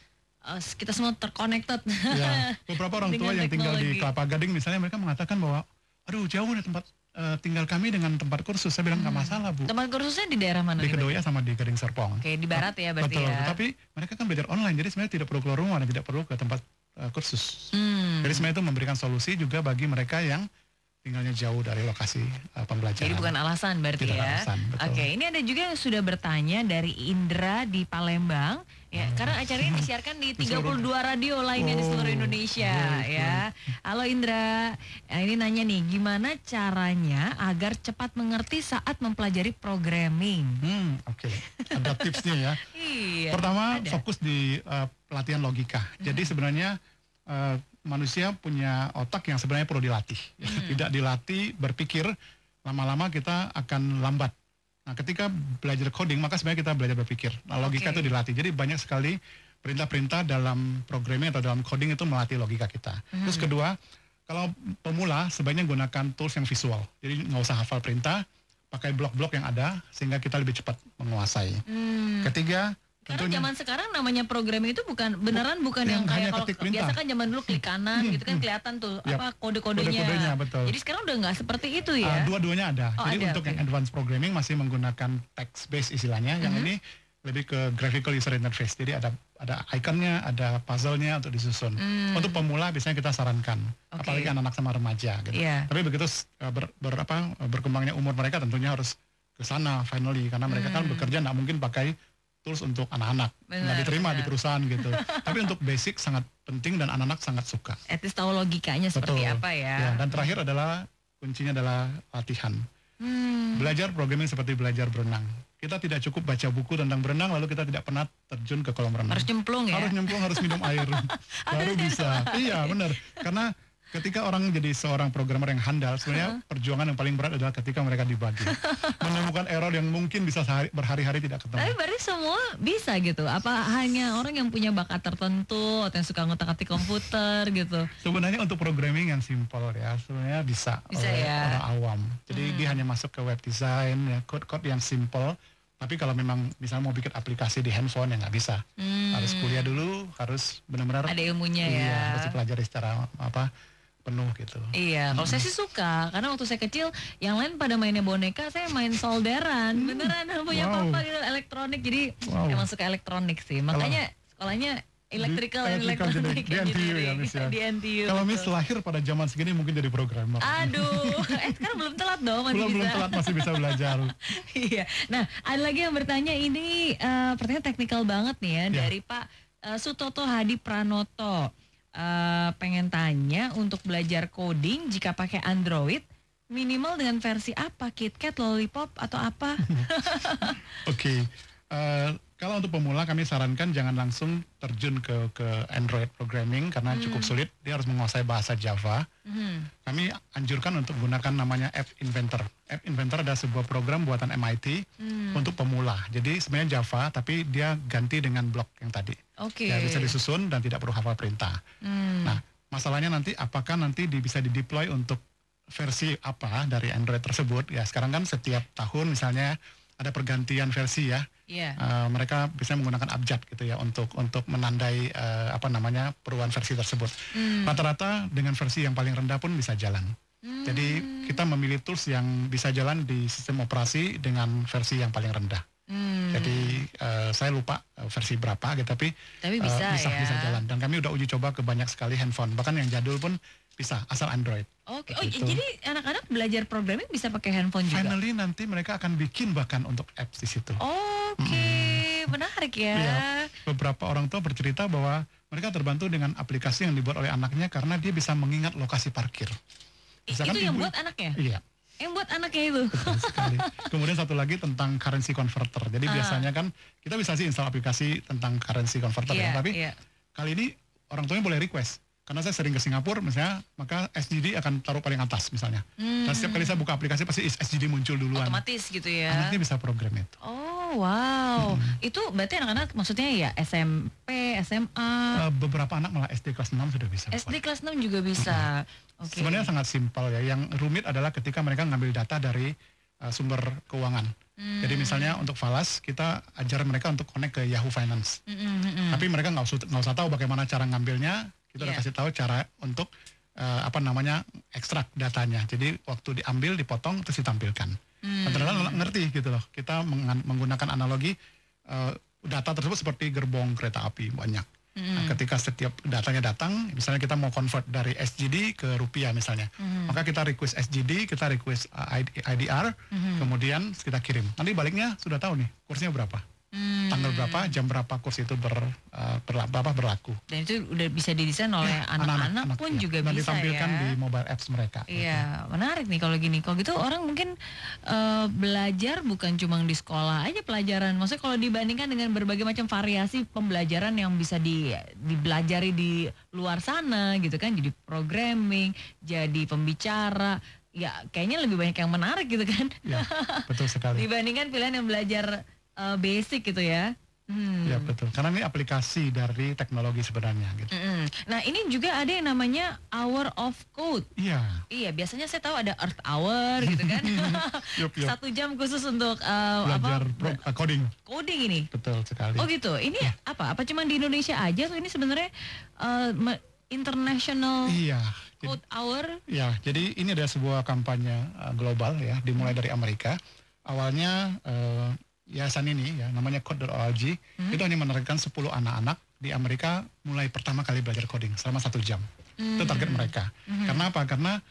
[SPEAKER 1] kita semua terconnected.
[SPEAKER 2] Ya. Beberapa orang tua yang tinggal di Kelapa Gading misalnya, mereka mengatakan bahwa aduh jauh nih tempat tinggal kami dengan tempat kursus. Saya bilang nggak masalah Bu.
[SPEAKER 1] Tempat kursusnya di daerah mana?
[SPEAKER 2] Di Kedoya sama di Gading Serpong.
[SPEAKER 1] Oke, di barat ya berarti.
[SPEAKER 2] Betul,
[SPEAKER 1] ya.
[SPEAKER 2] tapi mereka kan belajar online, jadi sebenarnya tidak perlu keluar rumah dan tidak perlu ke tempat kursus. Jadi sebenarnya itu memberikan solusi juga bagi mereka yang tinggalnya jauh dari lokasi pembelajaran.
[SPEAKER 1] Jadi bukan alasan berarti
[SPEAKER 2] tidak
[SPEAKER 1] ya.
[SPEAKER 2] Alasan,
[SPEAKER 1] Oke, ini ada juga yang sudah bertanya dari Indra di Palembang. Ya, karena acaranya disiarkan di 32 radio lainnya di seluruh Indonesia ya. Halo Indra, ini nanya nih, gimana caranya agar cepat mengerti saat mempelajari programming?
[SPEAKER 2] Oke. Ada tipsnya ya.
[SPEAKER 1] Iya.
[SPEAKER 2] Pertama, fokus di pelatihan logika. Jadi sebenarnya manusia punya otak yang sebenarnya perlu dilatih. Tidak dilatih berpikir, lama-lama kita akan lambat. Nah, ketika belajar coding, maka sebenarnya kita belajar berpikir. Nah, logika itu dilatih. Jadi banyak sekali perintah-perintah dalam programming atau dalam coding itu melatih logika kita. Terus kedua, kalau pemula sebaiknya gunakan tools yang visual. Jadi nggak usah hafal perintah, pakai blok-blok yang ada sehingga kita lebih cepat menguasai. Ketiga,
[SPEAKER 1] karena zaman sekarang namanya programming itu bukan yang kayak kalau biasa kan zaman dulu klik kanan gitu kan kelihatan tuh apa kode-kodenya.
[SPEAKER 2] Betul.
[SPEAKER 1] Jadi sekarang udah nggak seperti itu ya.
[SPEAKER 2] Dua-duanya ada. Jadi untuk yang advanced programming masih menggunakan text based istilahnya. Yang ini lebih ke graphical user interface. Jadi ada ikonnya, ada puzzle-nya untuk disusun. Untuk pemula biasanya kita sarankan, apalagi anak-anak sama remaja gitu. Tapi begitu berkembangnya umur mereka tentunya harus ke sana finally, karena mereka kan bekerja nggak mungkin pakai tools untuk anak-anak, nggak diterima di perusahaan gitu. Tapi untuk basic sangat penting dan anak-anak sangat suka.
[SPEAKER 1] At least tahu logikanya seperti apa ya.
[SPEAKER 2] Dan terakhir adalah kuncinya adalah latihan. Belajar programming seperti belajar berenang. Kita tidak cukup baca buku tentang berenang lalu kita tidak pernah terjun ke kolam renang.
[SPEAKER 1] Harus nyemplung ya.
[SPEAKER 2] Harus nyemplung, harus minum air baru bisa. Iya benar. Karena ketika orang jadi seorang programmer yang handal, sebenarnya perjuangan yang paling berat adalah ketika mereka dibagi. Menemukan error yang mungkin bisa berhari-hari tidak ketemu.
[SPEAKER 1] Tapi berarti semua bisa gitu? Apa hanya orang yang punya bakat tertentu atau yang suka ngotak-atik komputer gitu?
[SPEAKER 2] Sebenarnya untuk programming yang simple ya, sebenarnya bisa oleh orang awam. Jadi dia hanya masuk ke web design, ya, code-code yang simple. Tapi kalau memang misalnya mau bikin aplikasi di handphone ya nggak bisa. Harus kuliah dulu, harus benar-benar
[SPEAKER 1] ada ilmunya
[SPEAKER 2] harus dipelajari secara penuh gitu.
[SPEAKER 1] Iya, kalau saya sih suka karena waktu saya kecil yang lain pada mainnya boneka, saya main solderan. Beneran punya papa gitu elektronik, jadi emang suka elektronik sih. Makanya sekolahnya electrical and electronic engineering di NTU.
[SPEAKER 2] Kalau Miss lahir pada zaman segini mungkin jadi programmer.
[SPEAKER 1] Aduh, sekarang belum telat dong, masih
[SPEAKER 2] belum telat, masih bisa belajar.
[SPEAKER 1] Iya. Nah, ada lagi yang bertanya ini pertanyaan teknikal banget nih ya dari Pak Sutoto Hadi Pranoto. pengen tanya untuk belajar coding jika pakai Android minimal dengan versi apa? KitKat, Lollipop atau apa?
[SPEAKER 2] Oke. Kalau untuk pemula kami sarankan jangan langsung terjun ke Android programming karena cukup sulit. Dia harus menguasai bahasa Java. Kami anjurkan untuk gunakan namanya App Inventor. App Inventor adalah sebuah program buatan MIT untuk pemula. Jadi sebenarnya Java tapi dia ganti dengan blok yang tadi. Ya, bisa disusun dan tidak perlu hafal perintah. Nah, masalahnya nanti apakah nanti bisa dideploy untuk versi apa dari Android tersebut? Ya sekarang kan setiap tahun misalnya ada pergantian versi ya. Mereka bisa menggunakan abjad gitu ya untuk menandai perubahan versi tersebut. Rata-rata dengan versi yang paling rendah pun bisa jalan. Jadi kita memilih tools yang bisa jalan di sistem operasi dengan versi yang paling rendah. Jadi saya lupa versi berapa gitu, tapi bisa jalan. Dan kami udah uji coba ke banyak sekali handphone, bahkan yang jadul pun bisa asal Android.
[SPEAKER 1] Oke. Jadi anak-anak belajar programming bisa pakai handphone juga.
[SPEAKER 2] Finally nanti mereka akan bikin bahkan untuk apps di situ.
[SPEAKER 1] Menarik ya.
[SPEAKER 2] Iya. Beberapa orang tua bercerita bahwa mereka terbantu dengan aplikasi yang dibuat oleh anaknya karena dia bisa mengingat lokasi parkir.
[SPEAKER 1] Misalkan itu yang buat anaknya?
[SPEAKER 2] Iya.
[SPEAKER 1] Yang buat anaknya itu.
[SPEAKER 2] Betul sekali. Kemudian satu lagi tentang currency converter. Jadi biasanya kan kita bisa sih install aplikasi tentang currency converter ya, tapi kali ini orang tuanya boleh request. Karena saya sering ke Singapura misalnya, maka SGD akan taruh paling atas misalnya. Dan setiap kali saya buka aplikasi pasti SGD muncul duluan.
[SPEAKER 1] Otomatis gitu ya.
[SPEAKER 2] Anaknya bisa program itu.
[SPEAKER 1] Oh wow. Itu berarti anak-anak maksudnya ya SMP, SMA?
[SPEAKER 2] Beberapa anak malah SD kelas 6 sudah bisa.
[SPEAKER 1] SD kelas 6 juga bisa.
[SPEAKER 2] Sebenarnya sangat simpel ya. Yang rumit adalah ketika mereka ngambil data dari sumber keuangan. Jadi misalnya untuk falas kita ajar mereka untuk connect ke Yahoo Finance. Tapi mereka nggak usah tahu bagaimana cara ngambilnya. Kita udah kasih tahu cara untuk ekstrak datanya. Jadi waktu diambil, dipotong, terus ditampilkan. Dan ternyata ngerti gitu loh. Kita menggunakan analogi data tersebut seperti gerbong kereta api banyak. Nah, ketika setiap datanya datang, misalnya kita mau convert dari SGD ke rupiah misalnya, maka kita request SGD, kita request IDR, kemudian kita kirim. Nanti baliknya sudah tahu nih kursnya berapa. Tanggal berapa, jam berapa kurs itu berlaku. Dan
[SPEAKER 1] itu udah bisa didesain oleh anak-anak pun juga
[SPEAKER 2] dan
[SPEAKER 1] bisa
[SPEAKER 2] ditampilkan di mobile apps mereka.
[SPEAKER 1] Iya, menarik nih kalau gini. Kalau gitu orang mungkin belajar bukan cuma di sekolah aja pelajaran. Maksudnya kalau dibandingkan dengan berbagai macam variasi pembelajaran yang bisa dibelajari di luar sana gitu kan. Jadi programming, jadi pembicara. Ya kayaknya lebih banyak yang menarik gitu kan.
[SPEAKER 2] Ya, betul sekali.
[SPEAKER 1] Dibandingkan pilihan yang belajar basic gitu ya.
[SPEAKER 2] Ya betul, karena ini aplikasi dari teknologi sebenarnya gitu.
[SPEAKER 1] Nah ini juga ada yang namanya Hour of Code. Iya, biasanya saya tahu ada Earth Hour gitu kan. 1 jam khusus untuk
[SPEAKER 2] belajar coding.
[SPEAKER 1] Coding ini.
[SPEAKER 2] Betul sekali.
[SPEAKER 1] Oh gitu, ini apa cuma di Indonesia aja tuh ini sebenarnya international Code Hour?
[SPEAKER 2] Iya, jadi ini ada sebuah kampanye global ya, dimulai dari Amerika. Awalnya yayasan ini ya namanya Code.org itu hanya menargetkan 10 anak-anak di Amerika mulai pertama kali belajar coding selama 1 jam. Itu target mereka. Karena apa? Karena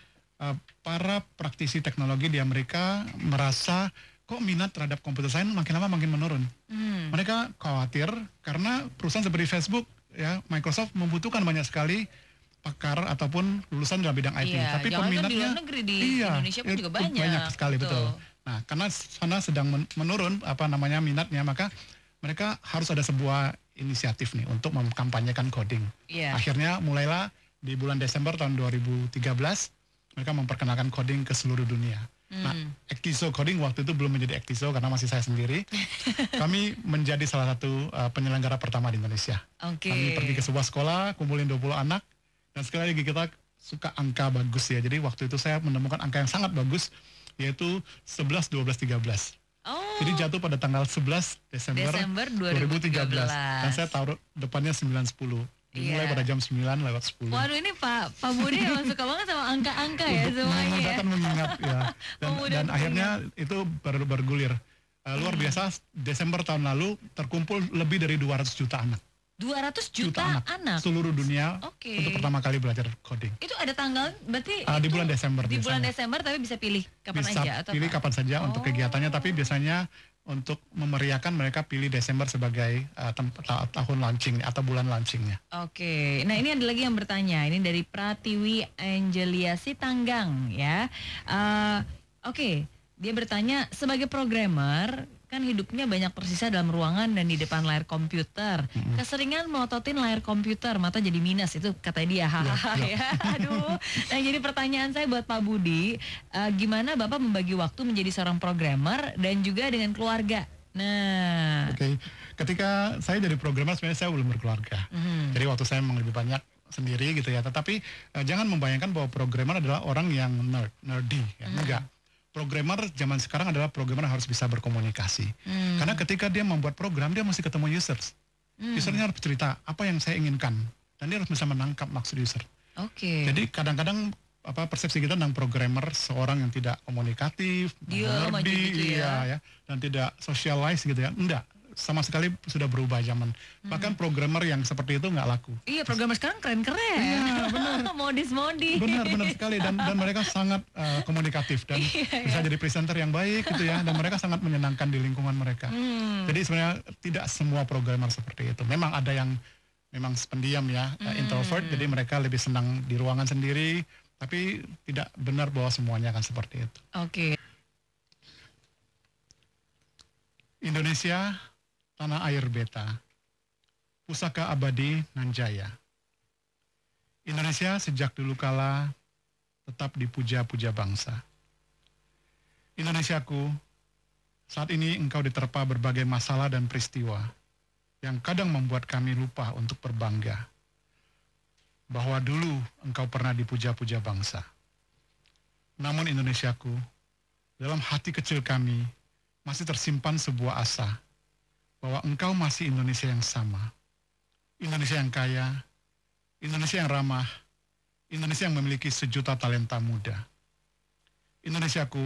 [SPEAKER 2] para praktisi teknologi di Amerika merasa kok minat terhadap computer science makin lama makin menurun. Mereka khawatir karena perusahaan seperti Facebook ya, Microsoft membutuhkan banyak sekali pakar ataupun lulusan dalam bidang IT.
[SPEAKER 1] Tapi
[SPEAKER 2] peminatnya
[SPEAKER 1] di luar negeri di Indonesia pun juga banyak
[SPEAKER 2] sekali. Betul. Nah, karena sana sedang menurun minatnya, maka mereka harus ada sebuah inisiatif nih untuk mengkampanyekan coding. Akhirnya mulailah di bulan Desember tahun 2013 mereka memperkenalkan coding ke seluruh dunia. Nah, Actiso Coding waktu itu belum menjadi Actiso karena masih saya sendiri. Kami menjadi salah satu penyelenggara pertama di Indonesia. Kami pergi ke sebuah sekolah, kumpulin 20 anak, dan sekali lagi kita suka angka bagus ya. Jadi waktu itu saya menemukan angka yang sangat bagus, yaitu 11, 12, 13. Jadi jatuh pada tanggal 11 Desember 2013. Dan saya taruh depannya 910. Dimulai pada jam 9 lewat 10.
[SPEAKER 1] Waduh, ini Pak Budi emang suka banget sama angka-angka ya semuanya ya.
[SPEAKER 2] Mengingat ya. Dan akhirnya itu bergulir. Luar biasa, Desember tahun lalu terkumpul lebih dari 200 juta anak.
[SPEAKER 1] 200 juta anak
[SPEAKER 2] seluruh dunia untuk pertama kali belajar coding.
[SPEAKER 1] Itu ada tanggal berarti
[SPEAKER 2] di bulan Desember.
[SPEAKER 1] Di bulan Desember tapi bisa pilih kapan aja atau
[SPEAKER 2] pilih kapan saja untuk kegiatannya, tapi biasanya untuk memeriahkan mereka pilih Desember sebagai tahun launching atau bulan launchingnya.
[SPEAKER 1] Oke, nah ini ada lagi yang bertanya, ini dari Pratiwi Angelia Sitanggang ya. Oke, dia bertanya sebagai programmer kan hidupnya banyak tersisa dalam ruangan dan di depan layar komputer. Keseringan melototin layar komputer, mata jadi minus, itu kata dia. Hahaha ya. Aduh. Nah, jadi pertanyaan saya buat Pak Budi, gimana Bapak membagi waktu menjadi seorang programmer dan juga dengan keluarga? Nah.
[SPEAKER 2] Oke. Ketika saya jadi programmer sebenarnya saya belum berkeluarga. Jadi waktu saya memang lebih banyak sendiri gitu ya. Tetapi jangan membayangkan bahwa programmer adalah orang yang nerdy ya. Enggak. Programmer zaman sekarang adalah programmer yang harus bisa berkomunikasi. Karena ketika dia membuat program, dia mesti ketemu users. Usernya harus cerita apa yang saya inginkan. Dan dia harus bisa menangkap maksud user. Jadi kadang-kadang persepsi kita tentang programmer seorang yang tidak komunikatif,
[SPEAKER 1] nerdy, gitu
[SPEAKER 2] ya, dan tidak socialize gitu ya. Enggak. Sama sekali sudah berubah zaman. Bahkan programmer yang seperti itu nggak laku.
[SPEAKER 1] Iya, programmer sekarang keren-keren.
[SPEAKER 2] Iya, benar.
[SPEAKER 1] Modis-modis.
[SPEAKER 2] Benar sekali dan mereka sangat komunikatif dan bisa jadi presenter yang baik gitu ya, dan mereka sangat menyenangkan di lingkungan mereka. Jadi sebenarnya tidak semua programmer seperti itu. Memang ada yang memang pendiam ya, introvert, jadi mereka lebih senang di ruangan sendiri, tapi tidak benar bahwa semuanya akan seperti itu. Indonesia, tanah air beta, pusaka abadi nan jaya. Indonesia sejak dulu kala tetap dipuja-puja bangsa. Indonesiaku, saat ini engkau diterpa berbagai masalah dan peristiwa yang kadang membuat kami lupa untuk berbangga bahwa dulu engkau pernah dipuja-puja bangsa. Namun Indonesiaku, dalam hati kecil kami masih tersimpan sebuah asa bahwa engkau masih Indonesia yang sama. Indonesia yang kaya, Indonesia yang ramah, Indonesia yang memiliki sejuta talenta muda. Indonesiaku,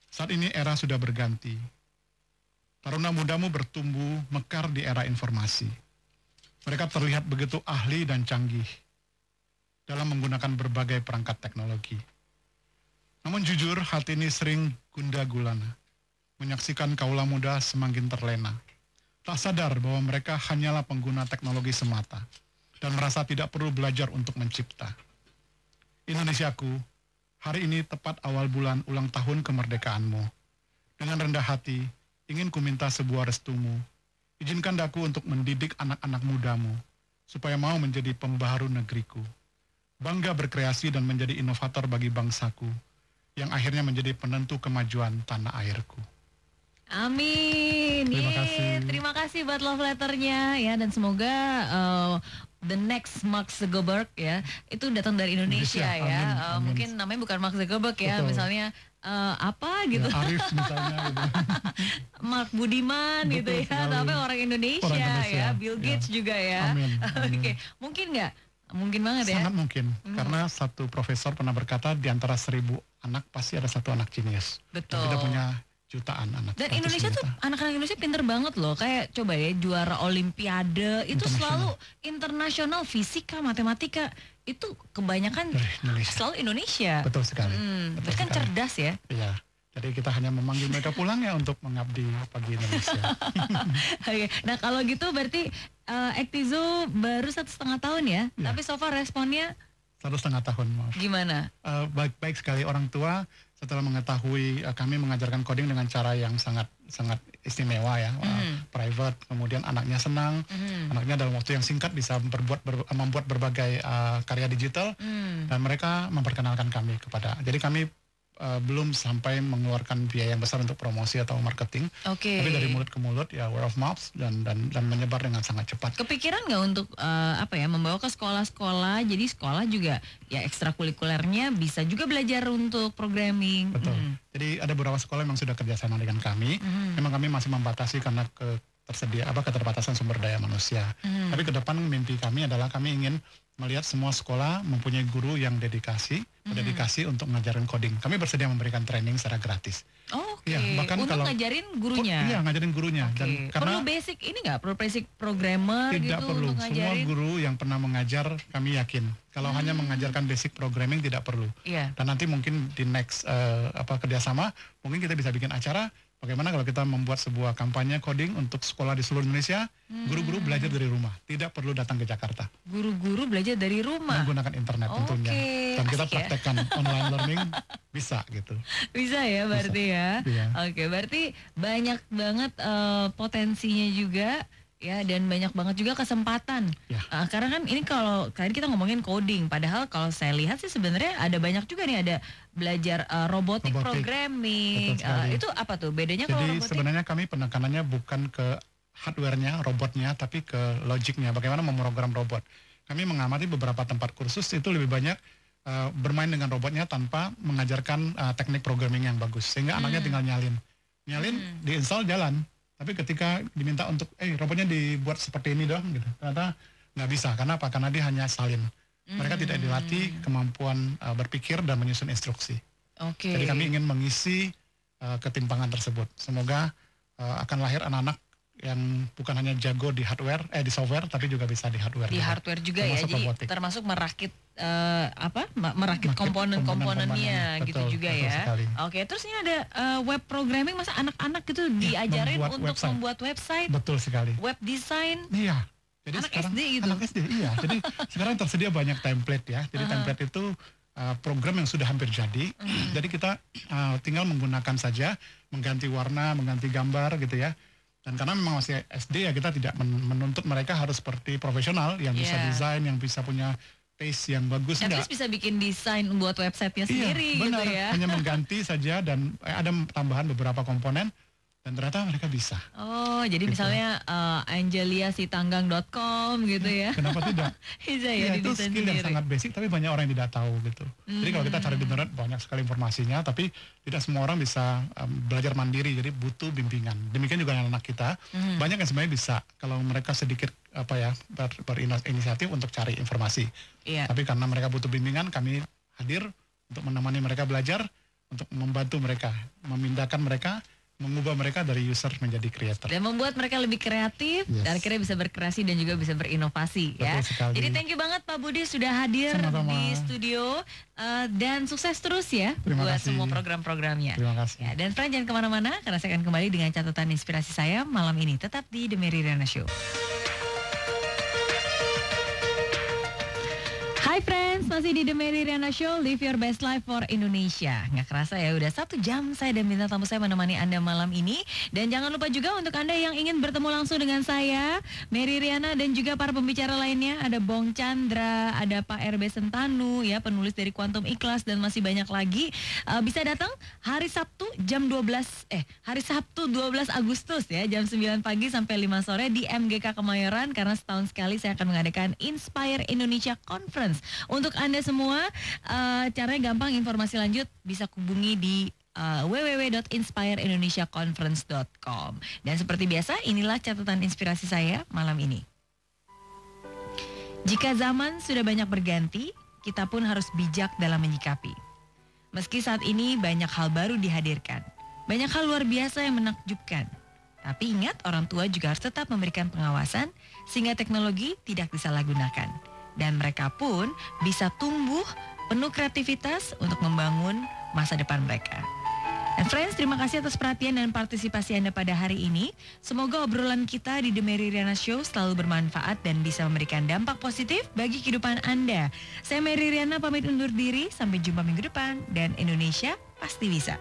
[SPEAKER 2] saat ini era sudah berganti. Taruna mudamu bertumbuh mekar di era informasi. Mereka terlihat begitu ahli dan canggih dalam menggunakan berbagai perangkat teknologi. Namun jujur, hati ini sering gundah gulana menyaksikan kaula muda semakin terlena. Tak sadar bahwa mereka hanyalah pengguna teknologi semata dan merasa tidak perlu belajar untuk mencipta. Indonesiaku, hari ini tepat awal bulan ulang tahun kemerdekaanmu. Dengan rendah hati, ingin ku minta sebuah restumu. Izinkan daku untuk mendidik anak-anak mudamu, supaya mau menjadi pembaharu negeriku. Bangga berkreasi dan menjadi inovator bagi bangsaku, yang akhirnya menjadi penentu kemajuan tanah airku.
[SPEAKER 1] Amin.
[SPEAKER 2] Terima kasih.
[SPEAKER 1] Terima kasih buat love letternya ya, dan semoga the next Mark Zuckerberg ya itu datang dari Indonesia ya.
[SPEAKER 2] Amin.
[SPEAKER 1] Mungkin namanya bukan Mark Zuckerberg ya, misalnya apa gitu.
[SPEAKER 2] Ya, Arif misalnya gitu.
[SPEAKER 1] Mark Budiman gitu ya, tapi orang Indonesia ya, Bill Gates juga ya.
[SPEAKER 2] Amin.
[SPEAKER 1] Oke, mungkin nggak? Mungkin banget ya.
[SPEAKER 2] Sangat mungkin, karena satu profesor pernah berkata di antara 1000 anak pasti ada satu anak jenius.
[SPEAKER 1] Betul.
[SPEAKER 2] Dan kita punya jutaan anak.
[SPEAKER 1] Dan Indonesia tuh anak-anak Indonesia pinter banget loh. Kayak coba ya juara olimpiade itu selalu internasional, fisika, matematika itu kebanyakan selalu Indonesia.
[SPEAKER 2] Betul sekali.
[SPEAKER 1] Berarti kan cerdas ya.
[SPEAKER 2] Iya. Jadi kita hanya memanggil mereka pulang ya untuk mengabdi pagi Indonesia.
[SPEAKER 1] Oke. Nah kalau gitu berarti Ektizo baru 1,5 tahun ya. Tapi so far responnya
[SPEAKER 2] 1,5 tahun, maaf.
[SPEAKER 1] Gimana?
[SPEAKER 2] Baik sekali. Orang tua setelah mengetahui kami mengajarkan coding dengan cara yang sangat istimewa ya, private, kemudian anaknya senang, anaknya dalam waktu yang singkat bisa membuat berbagai karya digital, dan mereka memperkenalkan kami jadi kami belum sampai mengeluarkan biaya yang besar untuk promosi atau marketing, tapi dari mulut ke mulut ya, word of mouth, dan menyebar dengan sangat cepat.
[SPEAKER 1] Kepikiran nggak untuk membawa ke sekolah-sekolah, jadi sekolah juga ya ekstrakurikulernya bisa juga belajar untuk programming.
[SPEAKER 2] Betul. Jadi ada beberapa sekolah yang sudah kerjasama dengan kami. Memang kami masih membatasi karena keterbatasan sumber daya manusia. Tapi ke depan mimpi kami adalah kami ingin melihat semua sekolah mempunyai guru yang dedikasi untuk ngajarin coding. Kami bersedia memberikan training secara gratis.
[SPEAKER 1] Ya, bahkan untuk ngajarin gurunya.
[SPEAKER 2] Iya, ngajarin gurunya. Dan
[SPEAKER 1] perlu basic ini nggak? Perlu basic programmer
[SPEAKER 2] tidak
[SPEAKER 1] gitu
[SPEAKER 2] perlu.
[SPEAKER 1] Untuk
[SPEAKER 2] semua guru yang pernah mengajar kami yakin. Kalau hanya mengajarkan basic programming tidak perlu. Dan nanti mungkin di next kerjasama mungkin kita bisa bikin acara bagaimana kalau kita membuat sebuah kampanye coding untuk sekolah di seluruh Indonesia, guru-guru belajar dari rumah, tidak perlu datang ke Jakarta.
[SPEAKER 1] Guru-guru belajar dari rumah?
[SPEAKER 2] Menggunakan internet tentunya. Dan kita praktekkan online learning, bisa gitu.
[SPEAKER 1] Bisa ya berarti
[SPEAKER 2] bisa.
[SPEAKER 1] ya? Oke, berarti banyak banget potensinya juga. Ya, dan banyak banget juga kesempatan.
[SPEAKER 2] Ya.
[SPEAKER 1] Karena kan ini kalau tadi kita ngomongin coding, padahal kalau saya lihat sih sebenarnya ada banyak juga nih, ada belajar robotik programming. Itu apa tuh bedanya?
[SPEAKER 2] Jadi
[SPEAKER 1] kalau robotik?
[SPEAKER 2] Sebenarnya kami penekanannya bukan ke hardware-nya, robotnya, tapi ke logiknya. Bagaimana memprogram robot. Kami mengamati beberapa tempat kursus itu lebih banyak bermain dengan robotnya tanpa mengajarkan teknik programming yang bagus. Sehingga anaknya tinggal nyalin, diinstal jalan. Tapi ketika diminta untuk, robotnya dibuat seperti ini dong, gitu, ternyata nggak bisa. Karena apa? Karena dia hanya salin. Mereka tidak dilatih kemampuan berpikir dan menyusun instruksi. Jadi kami ingin mengisi ketimpangan tersebut. Semoga akan lahir anak-anak yang bukan hanya jago di hardware, di software, tapi juga bisa di hardware.
[SPEAKER 1] Di hardware juga ya, jadi robotik. Termasuk merakit merakit komponen-komponennya gitu juga ya.
[SPEAKER 2] Sekali.
[SPEAKER 1] Oke, terus ini ada web programming, masa anak-anak gitu diajarin untuk membuat website?
[SPEAKER 2] Betul sekali.
[SPEAKER 1] Web design?
[SPEAKER 2] Iya. Jadi
[SPEAKER 1] anak
[SPEAKER 2] sekarang,
[SPEAKER 1] SD gitu?
[SPEAKER 2] Anak SD, iya. Jadi sekarang tersedia banyak template ya. Jadi template itu program yang sudah hampir jadi. Jadi kita tinggal menggunakan saja, mengganti warna, mengganti gambar gitu ya. Dan karena memang masih SD ya, kita tidak menuntut mereka harus seperti profesional yang bisa desain, yang bisa punya taste yang bagus.
[SPEAKER 1] Terus bisa bikin desain buat websitenya sendiri
[SPEAKER 2] benar,
[SPEAKER 1] gitu ya.
[SPEAKER 2] Hanya mengganti saja dan ada tambahan beberapa komponen. Dan ternyata mereka bisa.
[SPEAKER 1] Oh, jadi gitu. Misalnya angeliasitanggang.com gitu ya.
[SPEAKER 2] Kenapa tidak?
[SPEAKER 1] Bisa ya,
[SPEAKER 2] itu skill yang sangat basic, tapi banyak orang yang tidak tahu gitu. Jadi kalau kita cari di internet banyak sekali informasinya, tapi tidak semua orang bisa belajar mandiri, jadi butuh bimbingan. Demikian juga anak-anak kita, banyak yang sebenarnya bisa kalau mereka sedikit berinisiatif untuk cari informasi. Tapi karena mereka butuh bimbingan, kami hadir untuk menemani mereka belajar, untuk membantu mereka, memindahkan mereka, mengubah mereka dari user menjadi creator.
[SPEAKER 1] Dan membuat mereka lebih kreatif, dan akhirnya bisa berkreasi dan juga bisa berinovasi.
[SPEAKER 2] Betul sekali.
[SPEAKER 1] Jadi thank you banget Pak Budi sudah hadir di studio. Dan sukses terus ya buat semua program-programnya.
[SPEAKER 2] Terima kasih.
[SPEAKER 1] Ya, dan Fran jangan kemana-mana, karena saya akan kembali dengan catatan inspirasi saya malam ini. Tetap di The Mary Riana Show. Hai friends, masih di The Mary Riana Show, Live Your Best Life for Indonesia. Nggak kerasa ya, udah 1 jam saya dan bintang tamu saya menemani Anda malam ini. Dan jangan lupa juga untuk Anda yang ingin bertemu langsung dengan saya, Mary Riana, dan juga para pembicara lainnya. Ada Bong Chandra, ada Pak RB Sentanu, ya penulis dari Quantum Ikhlas, dan masih banyak lagi. Bisa datang hari Sabtu jam 12, hari Sabtu 12 Agustus ya, jam 9 pagi sampai 5 sore di MGK Kemayoran. Karena setahun sekali saya akan mengadakan Inspire Indonesia Conference. Untuk Anda semua, caranya gampang, informasi lanjut bisa hubungi di www.inspireindonesiaconference.com. Dan seperti biasa, inilah catatan inspirasi saya malam ini. Jika zaman sudah banyak berganti, kita pun harus bijak dalam menyikapi. Meski saat ini banyak hal baru dihadirkan, banyak hal luar biasa yang menakjubkan. Tapi ingat, orang tua juga harus tetap memberikan pengawasan sehingga teknologi tidak disalahgunakan. Dan mereka pun bisa tumbuh penuh kreativitas untuk membangun masa depan mereka. And friends, terima kasih atas perhatian dan partisipasi Anda pada hari ini. Semoga obrolan kita di The Mary Riana Show selalu bermanfaat dan bisa memberikan dampak positif bagi kehidupan Anda. Saya Mary Riana pamit undur diri, sampai jumpa minggu depan, dan Indonesia pasti bisa.